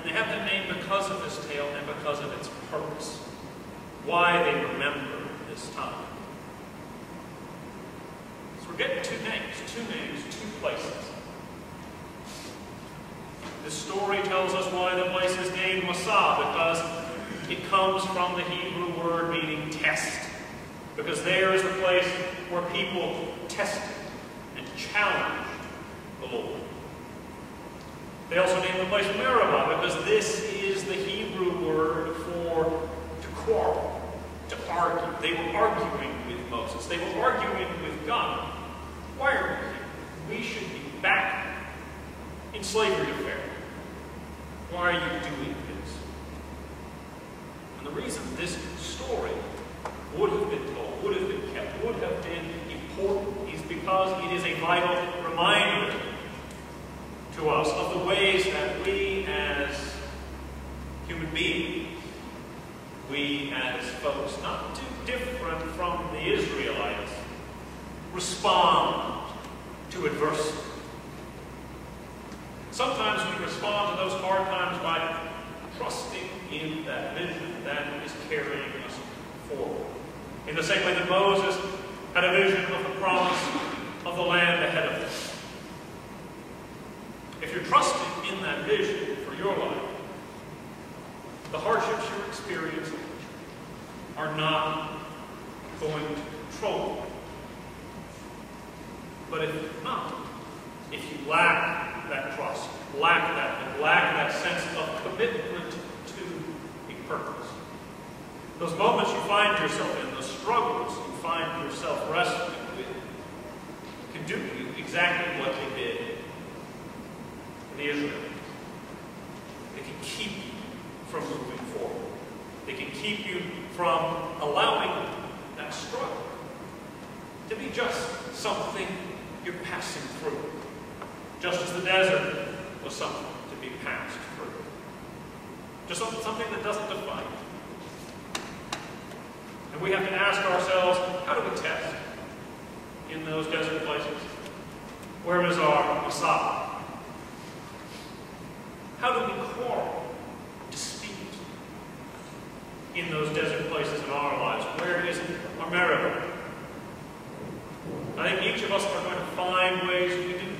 they have that name because of this tale and because of its purpose. Why they remember this time. So we're getting two names, two places. This story tells us why the place is named Massah, because it comes from the Hebrew word meaning test. Because there is the place where people tested and challenged the Lord. They also named the place Meribah, because this is the Hebrew word for to quarrel, to argue. They were arguing with Moses. They were arguing with God. Why are we here? We should be back in slavery to Pharaoh. Why are you doing this? And the reason this story would have been told, would have been kept, would have been important is because it is a vital reminder to us of the ways that we as human beings, we as folks not too different from the Israelites, respond to adversity. Sometimes we respond to those hard times by trusting in that vision that is carrying us forward. In the same way that Moses had a vision of the promise of the land ahead of us. If you're trusting in that vision for your life, the hardships you're experiencing are not going to control you. But if not, if you lack that trust, lack that sense of commitment to a purpose, those moments you find yourself in, those struggles you find yourself wrestling with, can do you exactly what they did in the Israelites. They can keep you from moving forward. They can keep you from allowing that struggle to be just something you're passing through. Just as the desert was something to be passed through. Just something that doesn't define you. And we have to ask ourselves, how do we test in those desert places? Where is our Massah? How do we quarrel, dispute in those desert places in our lives? Where is our Meribah? I think each of us are going to find ways we do.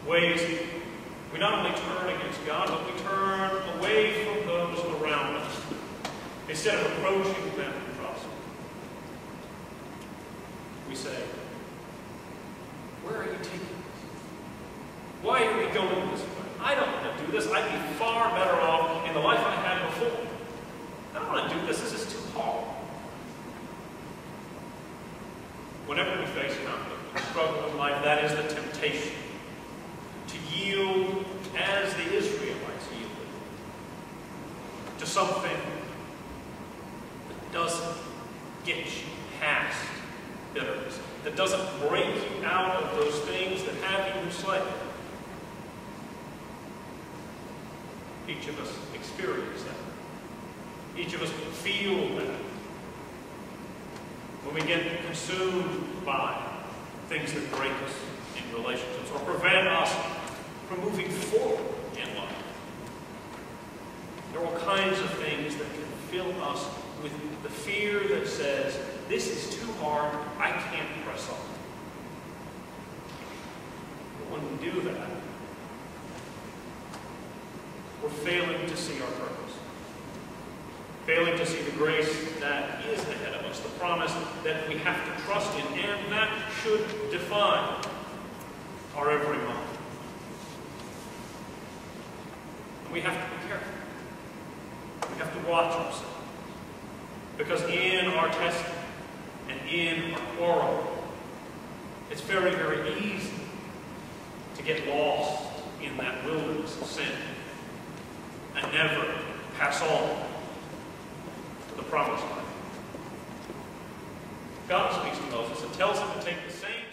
Ways we not only turn against God, but we turn away from those around us. Instead of approaching them in trust, we say, where are you taking us? Why are we going this way? I don't want to do this. I'd be far better off in the life I had before. I don't want to do this. This is too hard. Whenever we face conflict, struggle in life, that is the temptation. To yield as the Israelites yielded to something that doesn't get you past bitterness, that doesn't break you out of those things that have you enslaved. Each of us experience that. Each of us feel that. When we get consumed by things that break us in relationships or prevent us from moving forward in life. There are all kinds of things that can fill us with the fear that says, this is too hard, I can't press on. But when we do that, we're failing to see our purpose. Failing to see the grace that is ahead of us, the promise that we have to trust in, and that should define our every moment. We have to be careful. We have to watch ourselves. Because in our testing and in our quarrel, it's very, very easy to get lost in that wilderness of sin and never pass on to the promised land. God speaks to Moses and tells him to take the same